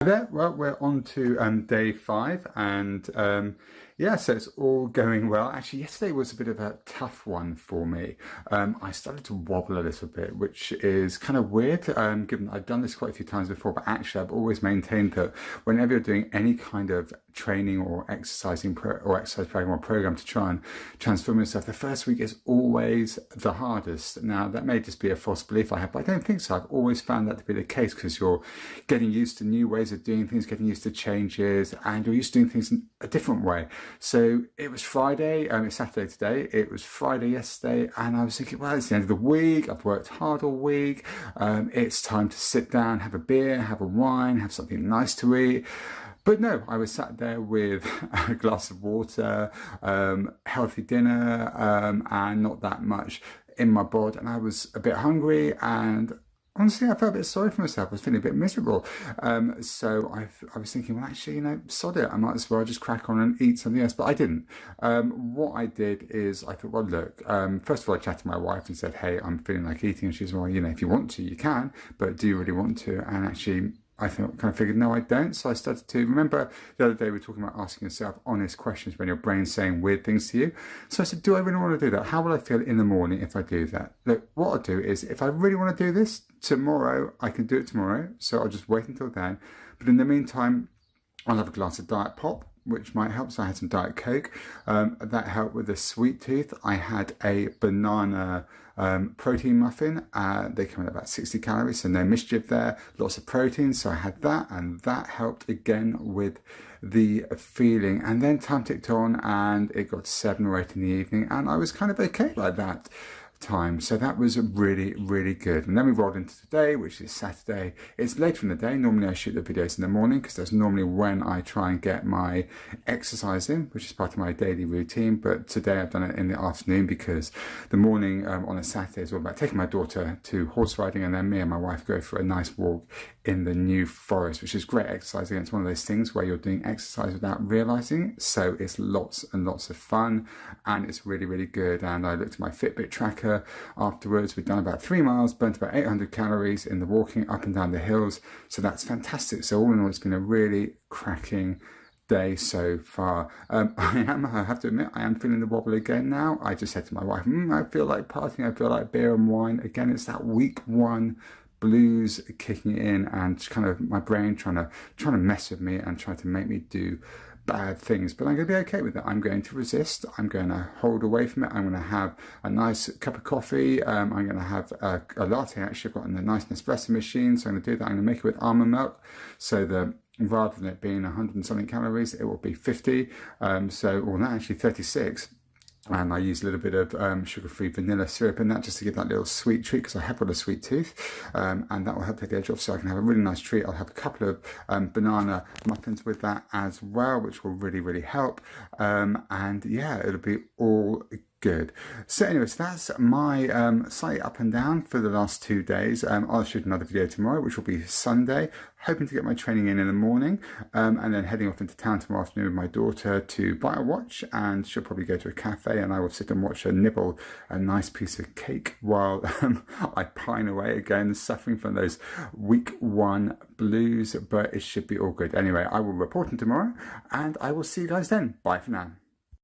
There, well, we're on to day 5, and yeah, so it's all going well. Actually, yesterday was a bit of a tough one for me. I started to wobble a little bit, which is kind of weird, given I've done this quite a few times before, but actually I've always maintained that whenever you're doing any kind of training or exercising or exercise program or program to try and transform yourself, the first week is always the hardest. Now, that may just be a false belief I have, but I don't think so. I've always found that to be the case because you're getting used to new ways of doing things, getting used to changes, and you're used to doing things in a different way. So it was Friday, it's Saturday today, it was Friday yesterday, and I was thinking, well, it's the end of the week, I've worked hard all week, it's time to sit down, have a beer, have a wine, have something nice to eat. But no, I was sat there with a glass of water, healthy dinner, and not that much in my bod, and I was a bit hungry, and honestly, I felt a bit sorry for myself. I was feeling a bit miserable. So I was thinking, well, actually, sod it. I might as well just crack on and eat something else. But I didn't. What I did is I thought, well, look, first of all, I chatted to my wife and said, hey, I'm feeling like eating. And she's, well, if you want to, you can. But do you really want to? And actually, I kind of figured, no, I don't. So I started to remember the other day we were talking about asking yourself honest questions when your brain's saying weird things to you. So I said, do I really want to do that? How will I feel in the morning if I do that? Look, what I'll do is if I really want to do this tomorrow, I can do it tomorrow. So I'll just wait until then. But in the meantime, I'll have a glass of Diet Pop, which might help. So I had some Diet Coke. That helped with the sweet tooth. I had a banana protein muffin. They come in about 60 calories, so no mischief there. Lots of protein, so I had that, and that helped again with the feeling. And then time ticked on, and it got 7 or 8 in the evening, and I was kind of okay like that time. So that was really, really good. And then we rolled into today, which is Saturday. It's later in the day. Normally I shoot the videos in the morning because that's normally when I try and get my exercise in, which is part of my daily routine. But today I've done it in the afternoon because the morning on a Saturday is all about taking my daughter to horse riding, and then me and my wife go for a nice walk in the New Forest, which is great exercise. Again, it's one of those things where you're doing exercise without realizing. So it's lots and lots of fun, and it's really, really good. And I looked at my Fitbit tracker afterwards. We've done about 3 miles, burnt about 800 calories in the walking up and down the hills. So that's fantastic. So all in all, it's been a really cracking day so far. I have to admit, I am feeling the wobble again now. I just said to my wife, I feel like partying, I feel like beer and wine. Again, it's that week 1 blues kicking in, and kind of my brain trying to mess with me and trying to make me do bad things. But I'm going to be okay with it. I'm going to resist. I'm going to hold away from it. I'm going to have a nice cup of coffee. I'm going to have a latte. Actually, I've got a nice Nespresso machine, so I'm going to do that. I'm going to make it with almond milk, so that rather than it being 100 and something calories, it will be 50. Actually 36. And I use a little bit of sugar-free vanilla syrup in that just to give that little sweet treat, because I have got a sweet tooth, and that will help take the edge off, so I can have a really nice treat. I'll have a couple of banana muffins with that as well, which will really, really help. And yeah, it'll be all good. So anyways, that's my slightly up and down for the last 2 days. I'll shoot another video tomorrow, which will be Sunday, hoping to get my training in the morning, and then heading off into town tomorrow afternoon with my daughter to buy a watch, and she'll probably go to a cafe, and I will sit and watch her nibble a nice piece of cake while I pine away again, suffering from those week 1 blues, but it should be all good. Anyway, I will report on tomorrow, and I will see you guys then. Bye for now.